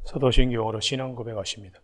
사도신경으로 신앙 고백하십니다.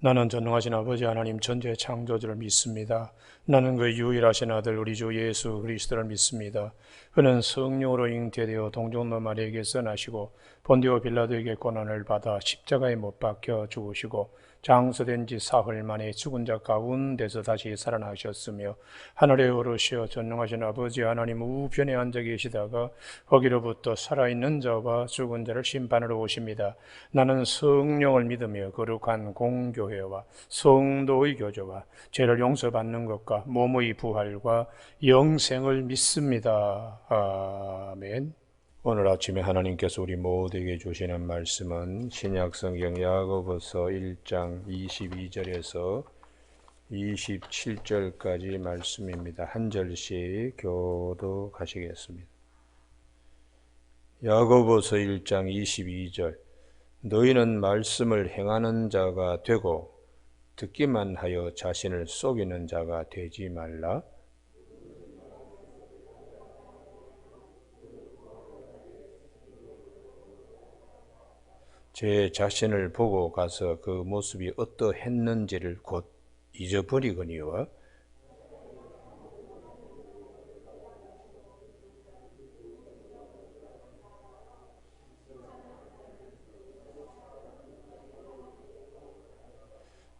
나는 전능하신 아버지 하나님 전지의 창조주를 믿습니다. 나는 그 유일하신 아들 우리 주 예수 그리스도를 믿습니다. 그는 성령으로 잉태되어 동정노 마리아에게서 나시고 본디오 빌라도에게 고난을 받아 십자가에 못 박혀 죽으시고 장서된 지 사흘 만에 죽은 자 가운데서 다시 살아나셨으며 하늘에 오르시어 전능하신 아버지 하나님 우편에 앉아 계시다가 거기로부터 살아있는 자와 죽은 자를 심판하러 오십니다. 나는 성령을 믿으며 거룩한 공교회와 성도의 교제와 죄를 용서받는 것과 몸의 부활과 영생을 믿습니다. 아멘. 오늘 아침에 하나님께서 우리 모두에게 주시는 말씀은 신약성경 야고보서 1장 22절에서 27절까지 말씀입니다. 한 절씩 교독하시겠습니다. 야고보서 1장 22절 너희는 말씀을 행하는 자가 되고 듣기만 하여 자신을 속이는 자가 되지 말라. 제 자신을 보고 가서 그 모습이 어떠했는지를 곧 잊어버리거니와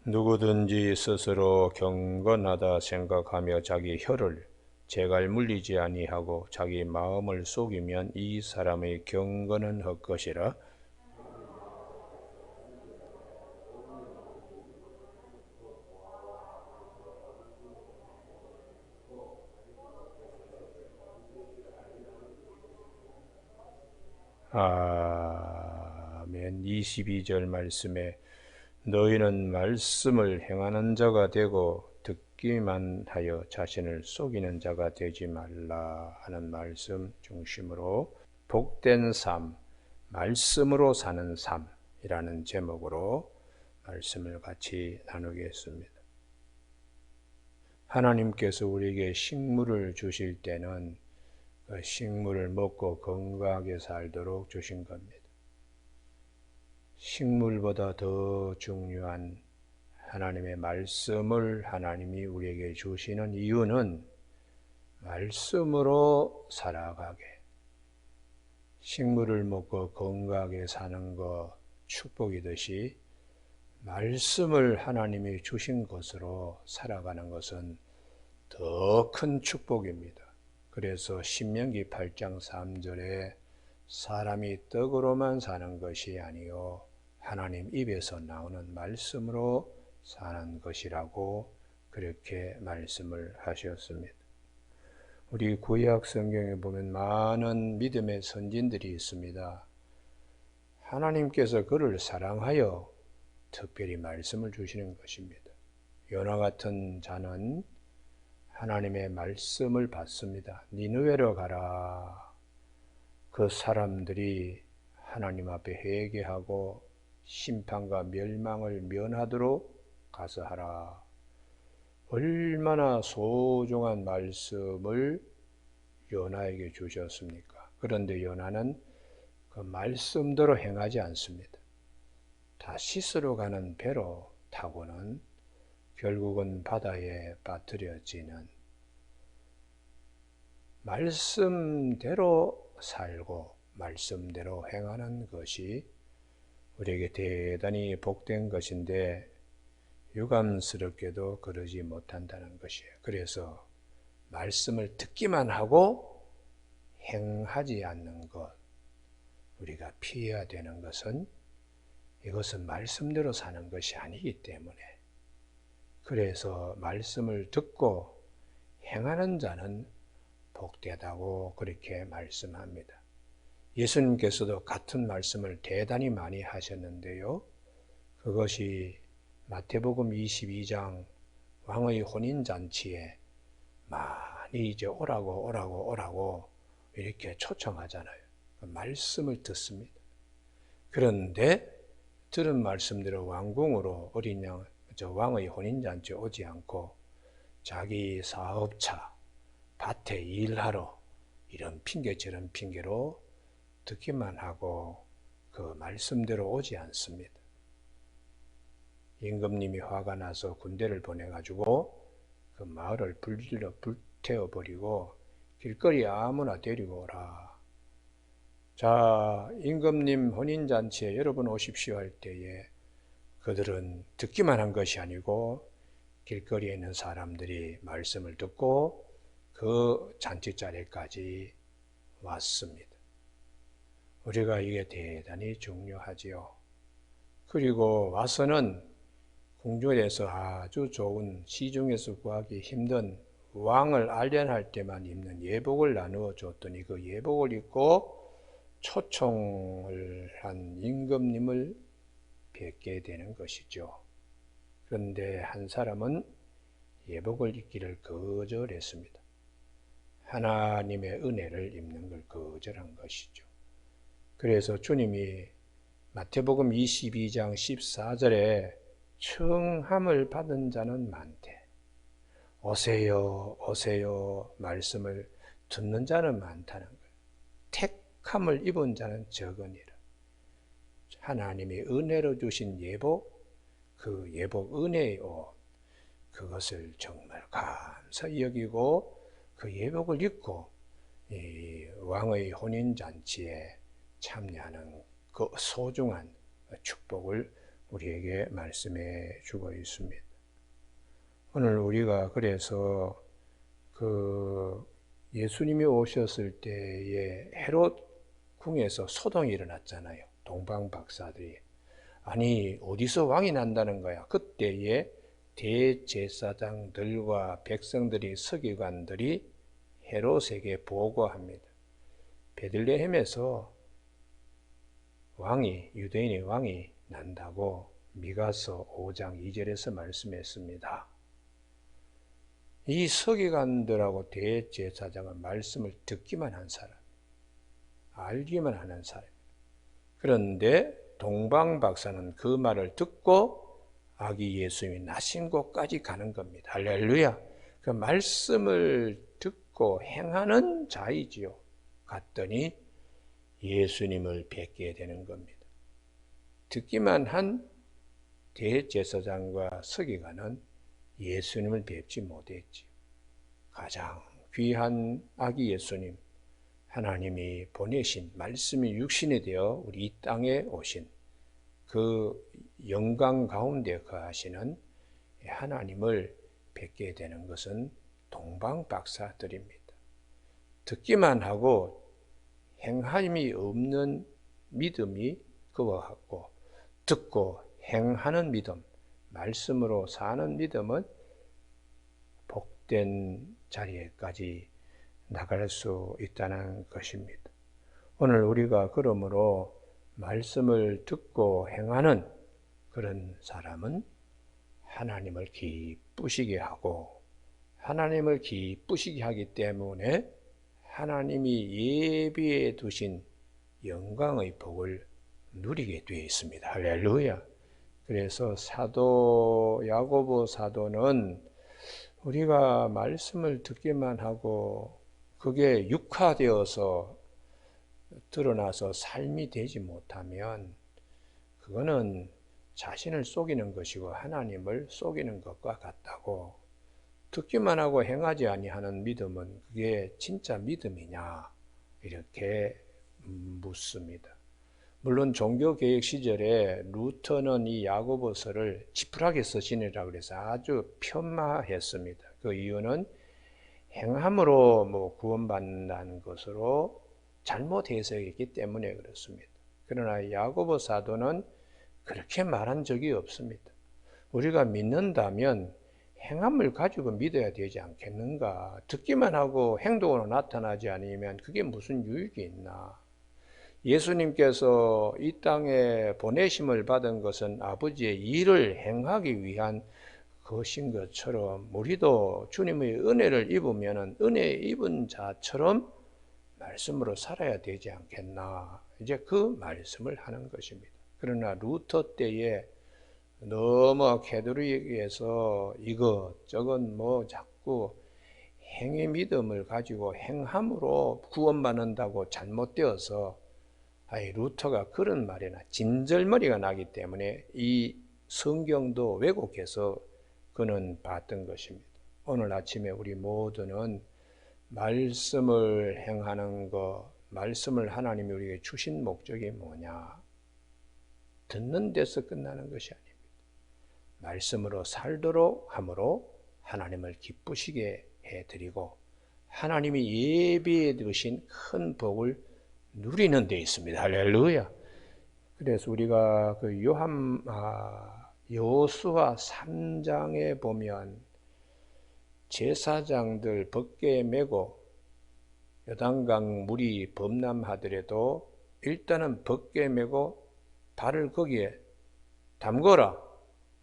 누구든지 스스로 경건하다 생각하며 자기 혀를 재갈 물리지 아니하고 자기 마음을 속이면 이 사람의 경건은 헛것이라. 아멘. 22절 말씀에 너희는 말씀을 행하는 자가 되고 듣기만 하여 자신을 속이는 자가 되지 말라 하는 말씀 중심으로 복된 삶, 말씀으로 사는 삶이라는 제목으로 말씀을 같이 나누겠습니다. 하나님께서 우리에게 식물을 주실 때는 그 식물을 먹고 건강하게 살도록 주신 겁니다. 식물보다 더 중요한 하나님의 말씀을 하나님이 우리에게 주시는 이유는 말씀으로 살아가게, 식물을 먹고 건강하게 사는 것 축복이듯이 말씀을 하나님이 주신 것으로 살아가는 것은 더 큰 축복입니다. 그래서 신명기 8장 3절에 사람이 떡으로만 사는 것이 아니요 하나님 입에서 나오는 말씀으로 사는 것이라고 그렇게 말씀을 하셨습니다. 우리 구약 성경에 보면 많은 믿음의 선진들이 있습니다. 하나님께서 그를 사랑하여 특별히 말씀을 주시는 것입니다. 요나 같은 자는 하나님의 말씀을 받습니다. 니느웨로 가라. 그 사람들이 하나님 앞에 회개하고 심판과 멸망을 면하도록 가서 하라. 얼마나 소중한 말씀을 요나에게 주셨습니까? 그런데 요나는 그 말씀대로 행하지 않습니다. 다시스로 가는 배로 타고는 결국은 바다에 빠뜨려지는, 말씀대로 살고 말씀대로 행하는 것이 우리에게 대단히 복된 것인데 유감스럽게도 그러지 못한다는 것이에요. 그래서 말씀을 듣기만 하고 행하지 않는 것, 우리가 피해야 되는 것은 이것은 말씀대로 사는 것이 아니기 때문에, 그래서 말씀을 듣고 행하는 자는 복되다고 그렇게 말씀합니다. 예수님께서도 같은 말씀을 대단히 많이 하셨는데요. 그것이 마태복음 22장 왕의 혼인잔치에 많이 이제 오라고 이렇게 초청하잖아요. 말씀을 듣습니다. 그런데 들은 말씀대로 왕궁으로 어린 양, 왕의 혼인잔치에 오지 않고 자기 사업차, 밭에 일하러 이런 핑계 저런 핑계로 듣기만 하고 그 말씀대로 오지 않습니다. 임금님이 화가 나서 군대를 보내가지고 그 마을을 불태워버리고 길거리에 아무나 데리고 오라. 자, 임금님 혼인잔치에 여러분 오십시오 할 때에 그들은 듣기만 한 것이 아니고 길거리에 있는 사람들이 말씀을 듣고 그 잔치 자리까지 왔습니다. 우리가 이게 대단히 중요하지요. 그리고 와서는 궁전에서 아주 좋은 시중에서 구하기 힘든 왕을 알련할 때만 입는 예복을 나누어 줬더니 그 예복을 입고 초청을 한 임금님을 뵙게 되는 것이죠. 그런데 한 사람은 예복을 입기를 거절했습니다. 하나님의 은혜를 입는 걸 거절한 것이죠. 그래서 주님이 마태복음 22장 14절에 청함을 받은 자는 많대. 오세요, 오세요 말씀을 듣는 자는 많다는 거예요. 택함을 입은 자는 적으니라. 하나님이 은혜로 주신 예복, 그 예복 은혜의 옷, 그것을 정말 감사히 여기고 그 예복을 입고 이 왕의 혼인잔치에 참여하는 그 소중한 축복을 우리에게 말씀해 주고 있습니다. 오늘 우리가 그래서 그 예수님이 오셨을 때에 헤롯 궁에서 소동이 일어났잖아요. 동방 박사들이. 아니 어디서 왕이 난다는 거야. 그때에 대제사장들과 백성들이 서기관들이 헤롯에게 보고합니다. 베들레헴에서 유대인의 왕이 난다고 미가서 5장 2절에서 말씀했습니다. 이 서기관들하고 대제사장은 말씀을 듣기만 한 사람, 알기만 하는 사람. 그런데 동방 박사는 그 말을 듣고 아기 예수님이 나신 곳까지 가는 겁니다. 할렐루야. 그 말씀을 듣고 행하는 자이지요. 갔더니 예수님을 뵙게 되는 겁니다. 듣기만 한 대제사장과 서기관은 예수님을 뵙지 못했지요. 가장 귀한 아기 예수님, 하나님이 보내신 말씀이 육신이 되어 우리 이 땅에 오신 그 영광 가운데 거하시는 하나님을 뵙게 되는 것은 동방 박사들입니다. 듣기만 하고 행함이 없는 믿음이 그와 같고 듣고 행하는 믿음, 말씀으로 사는 믿음은 복된 자리에까지 나갈 수 있다는 것입니다. 오늘 우리가 그러므로 말씀을 듣고 행하는 그런 사람은 하나님을 기쁘시게 하고 하나님을 기쁘시게 하기 때문에 하나님이 예비해 두신 영광의 복을 누리게 되어 있습니다. 할렐루야. 그래서 사도 야고보 사도는 우리가 말씀을 듣기만 하고 그게 육화되어서 드러나서 삶이 되지 못하면 그거는 자신을 속이는 것이고 하나님을 속이는 것과 같다고, 듣기만 하고 행하지 아니하는 믿음은 그게 진짜 믿음이냐 이렇게 묻습니다. 물론 종교개혁 시절에 루터는 이 야고보서를 지푸라기 서신이라고 그래서 아주 폄하했습니다. 그 이유는 행함으로 구원받는다는 것으로 잘못 해석했기 때문에 그렇습니다. 그러나 야고보 사도는 그렇게 말한 적이 없습니다. 우리가 믿는다면 행함을 가지고 믿어야 되지 않겠는가? 듣기만 하고 행동으로 나타나지 않으면 그게 무슨 유익이 있나? 예수님께서 이 땅에 보내심을 받은 것은 아버지의 일을 행하기 위한 것인 것처럼 우리도 주님의 은혜를 입으면 은혜 입은 자처럼 말씀으로 살아야 되지 않겠나? 이제 그 말씀을 하는 것입니다. 그러나 루터 때에 너무 캐톨릭에서 이것저것 자꾸 행위 믿음을 가지고 행함으로 구원받는다고 잘못되어서 루터가 그런 말이나 진절머리가 나기 때문에 이 성경도 왜곡해서 그는 봤던 것입니다. 오늘 아침에 우리 모두는 말씀을 행하는 것, 말씀을 하나님이 우리에게 주신 목적이 뭐냐? 듣는 데서 끝나는 것이 아닙니다. 말씀으로 살도록 함으로 하나님을 기쁘시게 해드리고 하나님이 예비해 두신 큰 복을 누리는 데 있습니다. 할렐루야. 그래서 우리가 그 여호수아 3장에 보면 제사장들 벗게 메고 요단강 물이 범람하더라도 일단은 벗게 메고 발을 거기에 담거라,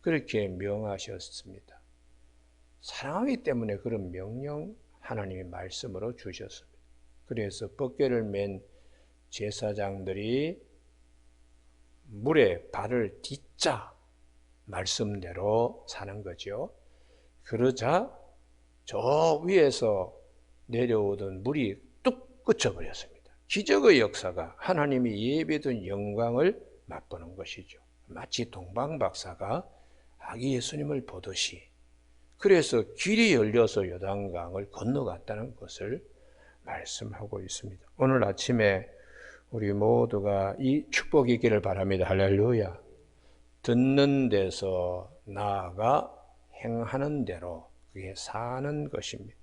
그렇게 명하셨습니다. 사랑하기 때문에 그런 명령 하나님이 말씀으로 주셨습니다. 그래서 벗개를 맨 제사장들이 물에 발을 딛자 말씀대로 사는 거죠. 그러자 저 위에서 내려오던 물이 뚝 그쳐버렸습니다. 기적의 역사가 하나님이 예배된 영광을 맛보는 것이죠. 마치 동방박사가 아기 예수님을 보듯이. 그래서 길이 열려서 요단강을 건너갔다는 것을 말씀하고 있습니다. 오늘 아침에 우리 모두가 이 축복이 있기를 바랍니다. 할렐루야. 듣는 데서 나아가 행하는 대로 그게 사는 것입니다.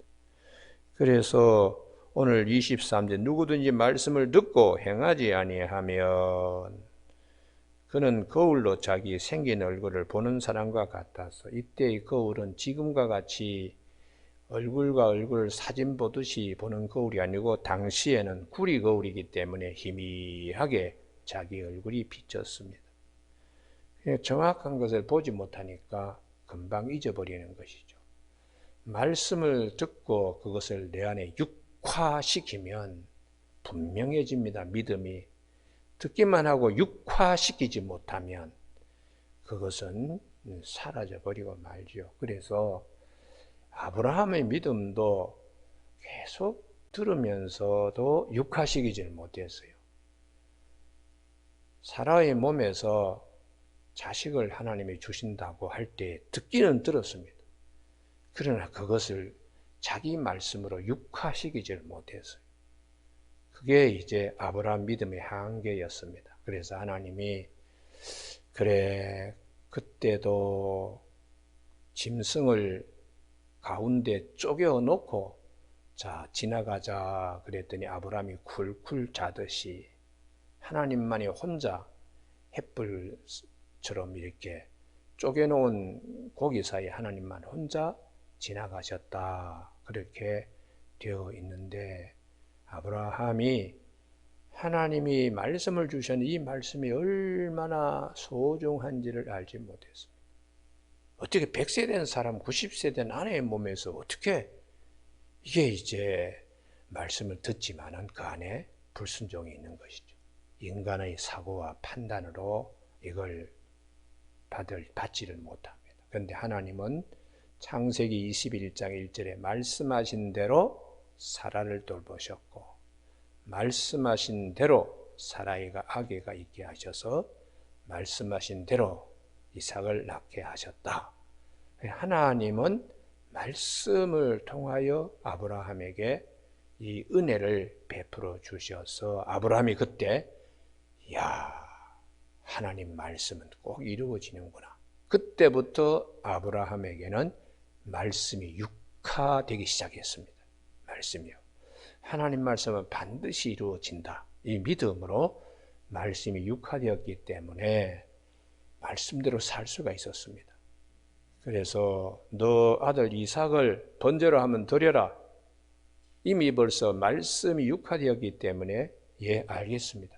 그래서 오늘 23절 누구든지 말씀을 듣고 행하지 아니하면 그는 거울로 자기 생긴 얼굴을 보는 사람과 같아서, 이때의 거울은 지금과 같이 얼굴과 얼굴 사진 보듯이 보는 거울이 아니고 당시에는 구리 거울이기 때문에 희미하게 자기 얼굴이 비쳤습니다. 정확한 것을 보지 못하니까 금방 잊어버리는 것이죠. 말씀을 듣고 그것을 내 안에 육화시키면 분명해집니다. 믿음이. 듣기만 하고 육화시키지 못하면 그것은 사라져버리고 말죠. 그래서 아브라함의 믿음도 계속 들으면서도 육화시키지 못했어요. 사라의 몸에서 자식을 하나님이 주신다고 할 때 듣기는 들었습니다. 그러나 그것을 자기 말씀으로 육화시키지 못했어요. 그게 이제 아브라함 믿음의 한계였습니다. 그래서 하나님이 그래 그때도 짐승을 가운데 쪼개어 놓고 자 지나가자 그랬더니 아브라함이 쿨쿨 자듯이 하나님만이 혼자 횃불처럼 이렇게 쪼개놓은 고기 사이에 하나님만 혼자 지나가셨다, 그렇게 되어 있는데 아브라함이 하나님이 말씀을 주셨는데 이 말씀이 얼마나 소중한지를 알지 못했습니다. 어떻게 100세 된 사람, 90세 된 아내의 몸에서 어떻게 이게 이제 말씀을 듣지만은 그 안에 불순종이 있는 것이죠. 인간의 사고와 판단으로 이걸 받지를 못합니다. 그런데 하나님은 창세기 21장 1절에 말씀하신 대로 사라를 돌보셨고 말씀하신 대로 사라이가 아기가 있게 하셔서 말씀하신 대로 이삭을 낳게 하셨다. 하나님은 말씀을 통하여 아브라함에게 이 은혜를 베풀어 주셔서 아브라함이 그때 하나님 말씀은 꼭 이루어지는구나. 그때부터 아브라함에게는 말씀이 육화되기 시작했습니다. 말씀이요. 하나님 말씀은 반드시 이루어진다. 이 믿음으로 말씀이 육화되었기 때문에 말씀대로 살 수가 있었습니다. 그래서 너 아들 이삭을 번제로 하면 드려라. 이미 벌써 말씀이 육화되었기 때문에 알겠습니다.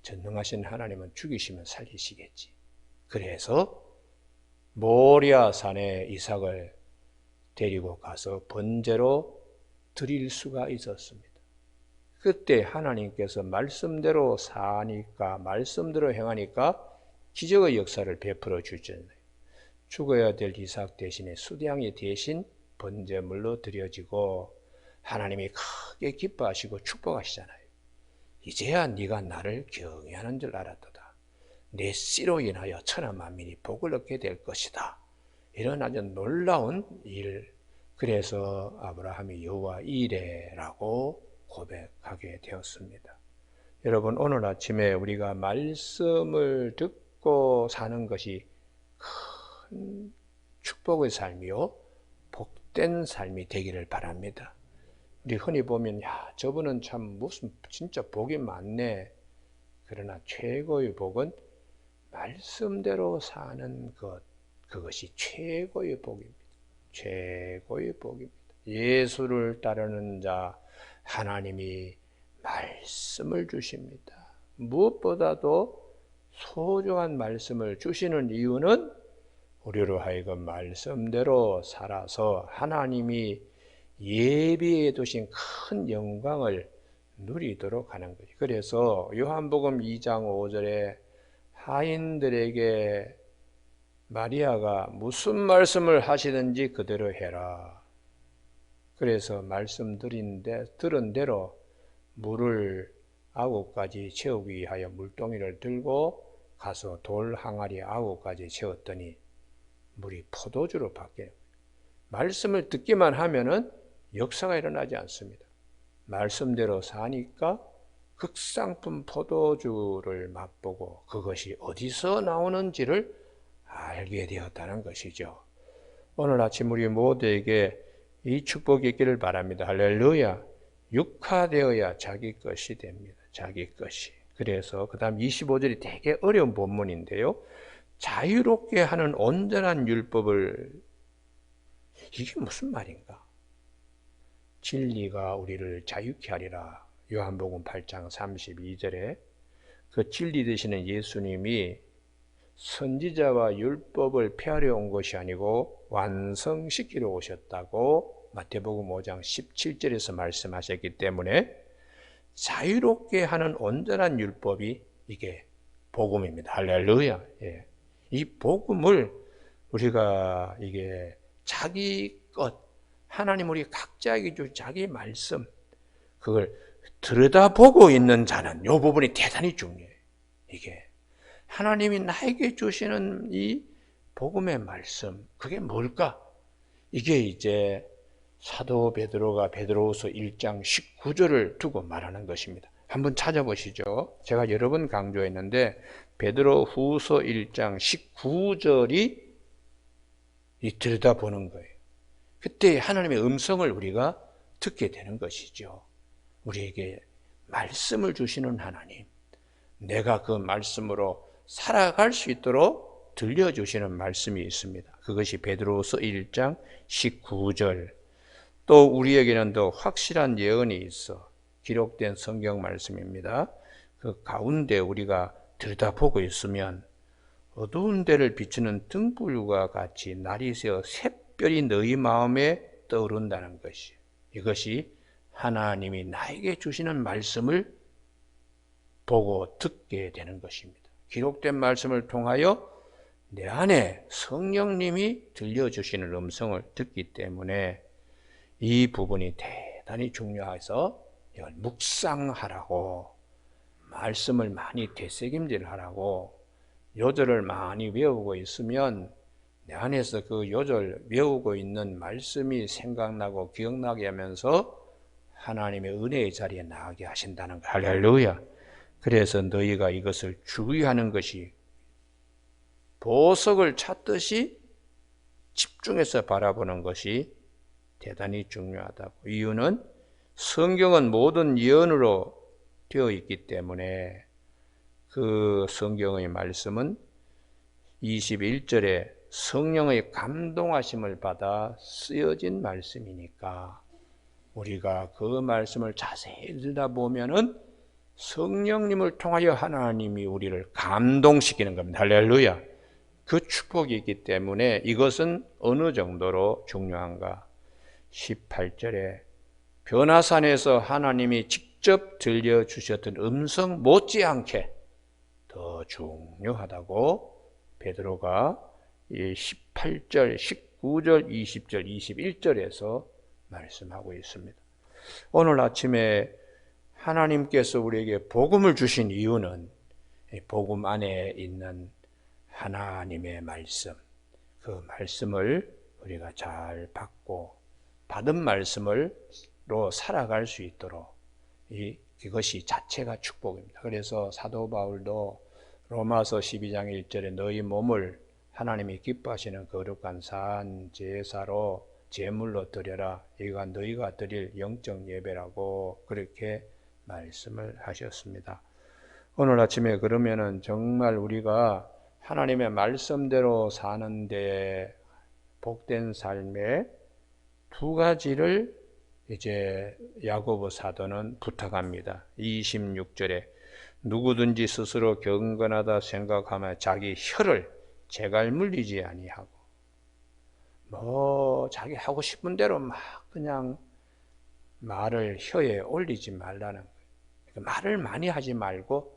전능하신 하나님은 죽이시면 살리시겠지. 그래서 모리아 산에 이삭을 데리고 가서 번제로 드릴 수가 있었습니다. 그때 하나님께서 말씀대로 사니까, 말씀대로 행하니까 기적의 역사를 베풀어 주셨네요. 죽어야 될 이삭 대신에 수량이 대신 번제물로 드려지고 하나님이 크게 기뻐하시고 축복하시잖아요. 이제야 네가 나를 경외하는 줄 알았도다. 내 씨로 인하여 천하 만민이 복을 얻게 될 것이다. 이런 아주 놀라운 일. 그래서 아브라함이 여호와 이레라고 고백하게 되었습니다. 여러분, 오늘 아침에 우리가 말씀을 듣고 사는 것이 큰 축복의 삶이요 복된 삶이 되기를 바랍니다. 우리 흔히 보면 저분은 참 무슨 진짜 복이 많네. 그러나 최고의 복은 말씀대로 사는 것, 그것이 최고의 복입니다. 최고의 복입니다. 예수를 따르는 자, 하나님이 말씀을 주십니다. 무엇보다도 소중한 말씀을 주시는 이유는 우리로 하여금 말씀대로 살아서 하나님이 예비해 두신 큰 영광을 누리도록 하는 거예요. 그래서 요한복음 2장 5절에 하인들에게 마리아가 무슨 말씀을 하시든지 그대로 해라. 그래서 말씀 들은 대로 물을 9가지 채우기 위하여 물동이를 들고 가서 돌 항아리 9가지 채웠더니 물이 포도주로 바뀌어요. 말씀을 듣기만 하면은 역사가 일어나지 않습니다. 말씀대로 사니까 극상품 포도주를 맛보고 그것이 어디서 나오는지를 알게 되었다는 것이죠. 오늘 아침 우리 모두에게 이 축복이 있기를 바랍니다. 할렐루야. 육화되어야 자기 것이 됩니다. 자기 것이. 그래서 그 다음 25절이 되게 어려운 본문인데요. 자유롭게 하는 온전한 율법을, 이게 무슨 말인가? 진리가 우리를 자유케 하리라. 요한복음 8장 32절에 그 진리 되시는 예수님이 선지자와 율법을 폐하려 온 것이 아니고 완성시키러 오셨다고 마태복음 5장 17절에서 말씀하셨기 때문에 자유롭게 하는 온전한 율법이 이게 복음입니다. 할렐루야. 예. 이 복음을 우리가 이게 자기 것, 하나님 우리 각자에게 준 자기 말씀, 그걸 들여다보고 있는 자는 이 부분이 대단히 중요해요. 이게 하나님이 나에게 주시는 이 복음의 말씀, 그게 뭘까? 이게 이제 사도 베드로가 베드로후서 1장 19절을 두고 말하는 것입니다. 한번 찾아보시죠. 제가 여러 번 강조했는데 베드로후서 1장 19절이 들여다보는 거예요. 그때 하나님의 음성을 우리가 듣게 되는 것이죠. 우리에게 말씀을 주시는 하나님, 내가 그 말씀으로 살아갈 수 있도록 들려주시는 말씀이 있습니다. 그것이 베드로후서 1장 19절. 또 우리에게는 더 확실한 예언이 있어 기록된 성경 말씀입니다. 그 가운데 우리가 들여다보고 있으면 어두운 데를 비추는 등불과 같이 날이 새어 샛별이 너희 마음에 떠오른다는 것이, 이것이 하나님이 나에게 주시는 말씀을 보고 듣게 되는 것입니다. 기록된 말씀을 통하여 내 안에 성령님이 들려주시는 음성을 듣기 때문에 이 부분이 대단히 중요해서 이걸 묵상하라고, 말씀을 많이 되새김질하라고, 요절을 많이 외우고 있으면 내 안에서 그 요절 외우고 있는 말씀이 생각나고 기억나게 하면서 하나님의 은혜의 자리에 나가게 하신다는 거. 할렐루야. 그래서 너희가 이것을 주의하는 것이, 보석을 찾듯이 집중해서 바라보는 것이 대단히 중요하다고. 이유는 성경은 모든 예언으로 되어 있기 때문에 그 성경의 말씀은 21절에 성령의 감동하심을 받아 쓰여진 말씀이니까 우리가 그 말씀을 자세히 들여다보면은 성령님을 통하여 하나님이 우리를 감동시키는 겁니다. 할렐루야. 그 축복이 있기 때문에 이것은 어느 정도로 중요한가? 18절에 변화산에서 하나님이 직접 들려주셨던 음성 못지않게 더 중요하다고 베드로가 18절, 19절, 20절, 21절에서 말씀하고 있습니다. 오늘 아침에 하나님께서 우리에게 복음을 주신 이유는 이 복음 안에 있는 하나님의 말씀, 그 말씀을 우리가 잘 받고 받은 말씀으로 살아갈 수 있도록 이것이 자체가 축복입니다. 그래서 사도 바울도 로마서 12장 1절에 너희 몸을 하나님이 기뻐하시는 거룩한 산 제사로 제물로 드려라. 이가 너희가 드릴 영적 예배라고 그렇게 말씀을 하셨습니다. 오늘 아침에 그러면은 정말 우리가 하나님의 말씀대로 사는데 복된 삶의 두 가지를 이제 야고보 사도는 부탁합니다. 26절에 누구든지 스스로 경건하다 생각하며 자기 혀를 재갈 물리지 아니하고 자기 하고 싶은 대로 막 그냥 말을 혀에 올리지 말라는 거예요. 그러니까 말을 많이 하지 말고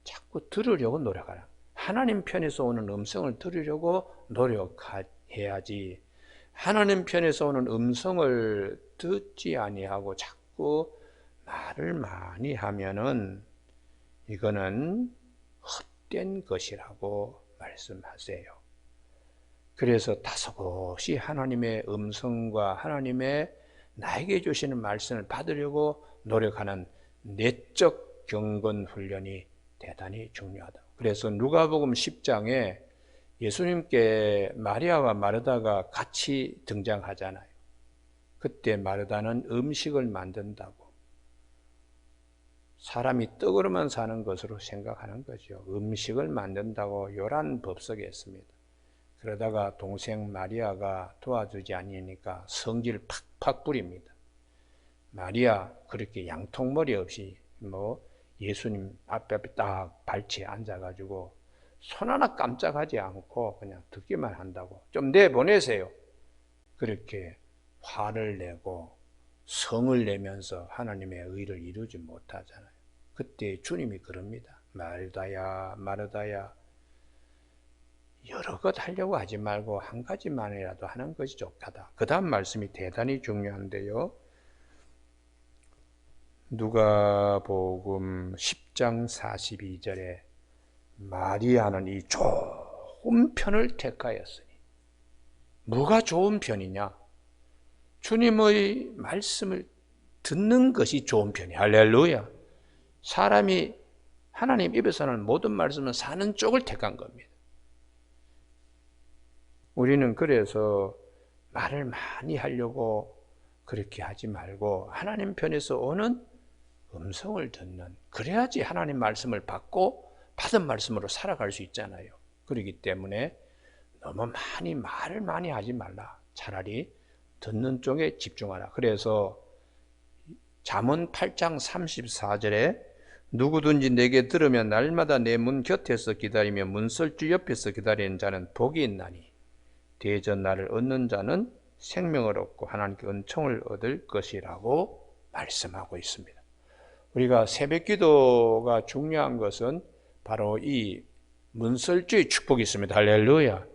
자꾸 들으려고 노력하라. 하나님 편에서 오는 음성을 들으려고 노력해야지. 하나님 편에서 오는 음성을 듣지 아니하고 자꾸 말을 많이 하면은 이거는 헛된 것이라고 말씀하세요. 그래서 다소곳이 하나님의 음성과 하나님의 나에게 주시는 말씀을 받으려고 노력하는 내적 경건 훈련이 대단히 중요하다. 그래서 누가복음 10장에 예수님께 마리아와 마르다가 같이 등장하잖아요. 그때 마르다는 음식을 만든다고, 사람이 떡으로만 사는 것으로 생각하는 거죠. 음식을 만든다고 요란 법석에 했습니다. 그러다가 동생 마리아가 도와주지 않으니까 성질 팍팍 부립니다. 마리아 그렇게 양통머리 없이 예수님 앞에 딱 발치에 앉아가지고 손 하나 깜짝하지 않고 그냥 듣기만 한다고, 좀 내보내세요. 그렇게 화를 내고 성을 내면서 하나님의 의를 이루지 못하잖아요. 그때 주님이 그럽니다. 마르다야 마르다야, 여러 것 하려고 하지 말고 한 가지만이라도 하는 것이 좋다. 그 다음 말씀이 대단히 중요한데요. 누가복음 10장 42절에 마리아는 이 좋은 편을 택하였으니, 뭐가 좋은 편이냐? 주님의 말씀을 듣는 것이 좋은 편이야. 할렐루야. 사람이 하나님 입에서는 모든 말씀은 사는 쪽을 택한 겁니다. 우리는 그래서 말을 많이 하려고 그렇게 하지 말고 하나님 편에서 오는 음성을 듣는, 그래야지 하나님 말씀을 받고 받은 말씀으로 살아갈 수 있잖아요. 그렇기 때문에 너무 말을 많이 하지 말라. 차라리 듣는 쪽에 집중하라. 그래서 잠언 8장 34절에 누구든지 내게 들으면 날마다 내 문 곁에서 기다리며 문설주 옆에서 기다리는 자는 복이 있나니 대전 나를 얻는 자는 생명을 얻고 하나님께 은총을 얻을 것이라고 말씀하고 있습니다. 우리가 새벽 기도가 중요한 것은 바로 이 문설주의 축복이 있습니다. 할렐루야.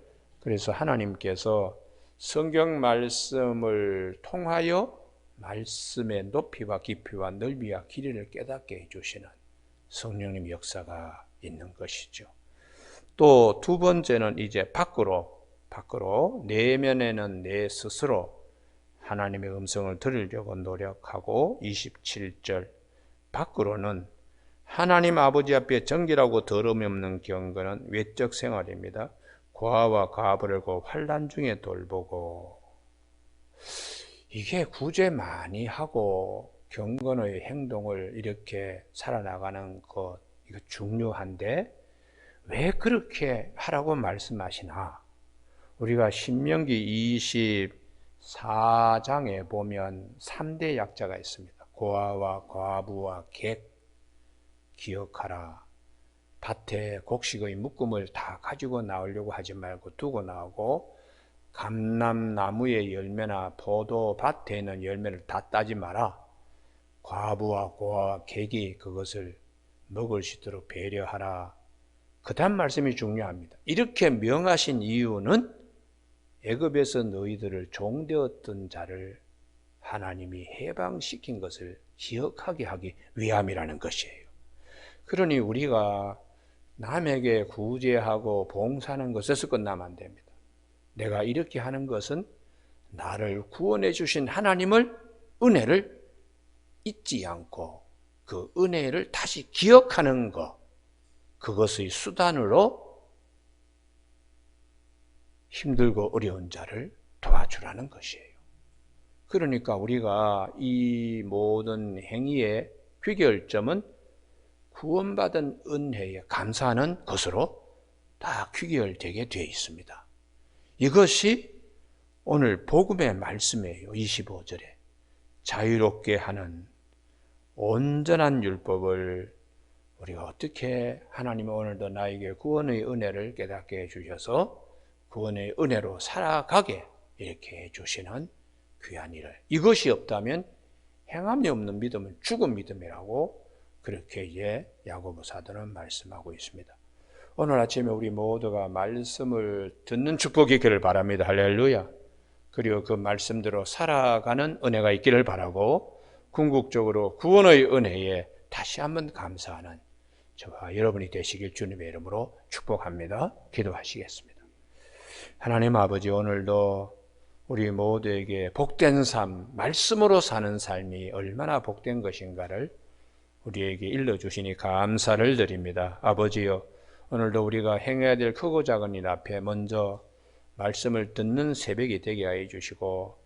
그래서 하나님께서 성경 말씀을 통하여 말씀의 높이와 깊이와 넓이와 길이를 깨닫게 해주시는 성령님 역사가 있는 것이죠. 또 두 번째는 이제 밖으로 내면에는 내 스스로 하나님의 음성을 들으려고 노력하고, 27절 밖으로는 하나님 아버지 앞에 정결하고 더러움이 없는 경건은 외적 생활입니다. 고아와 과부를 그 환난 중에 돌보고, 이게 구제 많이 하고 경건의 행동을 이렇게 살아나가는 것, 이거 중요한데 왜 그렇게 하라고 말씀하시나? 우리가 신명기 24장에 보면 3대 약자가 있습니다. 고아와 과부와 객 기억하라. 밭에 곡식의 묶음을 다 가지고 나오려고 하지 말고 두고 나오고, 감람나무의 열매나 포도밭에 있는 열매를 다 따지 마라. 과부와 고아와 객이 그것을 먹을 수 있도록 배려하라. 그 다음 말씀이 중요합니다. 이렇게 명하신 이유는 애굽에서 너희들을 종되었던 자를 하나님이 해방시킨 것을 기억하게 하기 위함이라는 것이에요. 그러니 우리가 남에게 구제하고 봉사하는 것에서 끝나면 안 됩니다. 내가 이렇게 하는 것은 나를 구원해 주신 하나님을 은혜를 잊지 않고 그 은혜를 다시 기억하는 것, 그것의 수단으로 힘들고 어려운 자를 도와주라는 것이에요. 그러니까 우리가 이 모든 행위의 귀결점은 구원받은 은혜에 감사하는 것으로 다 귀결되게 되어 있습니다. 이것이 오늘 복음의 말씀이에요. 25절에 자유롭게 하는 온전한 율법을 우리가 어떻게 하나님은 오늘도 나에게 구원의 은혜를 깨닫게 해주셔서 구원의 은혜로 살아가게 이렇게 해주시는 귀한 일을, 이것이 없다면 행함이 없는 믿음은 죽은 믿음이라고 그렇게 이제 야고보 사도는 말씀하고 있습니다. 오늘 아침에 우리 모두가 말씀을 듣는 축복이 있기를 바랍니다. 할렐루야. 그리고 그 말씀대로 살아가는 은혜가 있기를 바라고 궁극적으로 구원의 은혜에 다시 한번 감사하는 저와 여러분이 되시길 주님의 이름으로 축복합니다. 기도하시겠습니다. 하나님 아버지, 오늘도 우리 모두에게 복된 삶, 말씀으로 사는 삶이 얼마나 복된 것인가를 우리에게 일러주시니 감사를 드립니다. 아버지여, 오늘도 우리가 행해야 될 크고 작은 일 앞에 먼저 말씀을 듣는 새벽이 되게 하여 주시고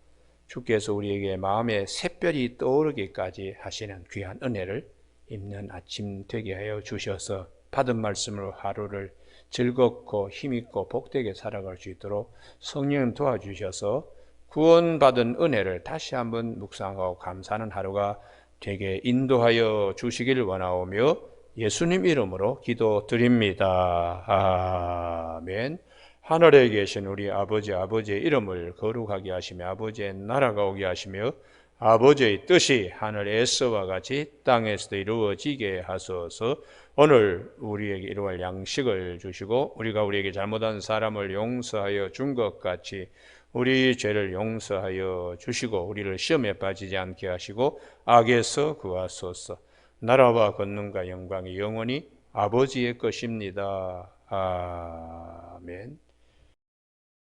주께서 우리에게 마음에 샛별이 떠오르기까지 하시는 귀한 은혜를 입는 아침 되게 하여 주셔서 받은 말씀으로 하루를 즐겁고 힘있고 복되게 살아갈 수 있도록 성령 도와주셔서 구원받은 은혜를 다시 한번 묵상하고 감사하는 하루가 되게 인도하여 주시기를 원하오며 예수님 이름으로 기도드립니다. 아멘. 하늘에 계신 우리 아버지의 이름을 거룩하게 하시며 아버지의 나라가 오게 하시며 아버지의 뜻이 하늘에서와 같이 땅에서도 이루어지게 하소서. 오늘 우리에게 이루어갈 양식을 주시고 우리가 우리에게 잘못한 사람을 용서하여 준 것 같이 우리 죄를 용서하여 주시고 우리를 시험에 빠지지 않게 하시고 악에서 구하소서. 나라와 권능과 영광이 영원히 아버지의 것입니다. 아멘.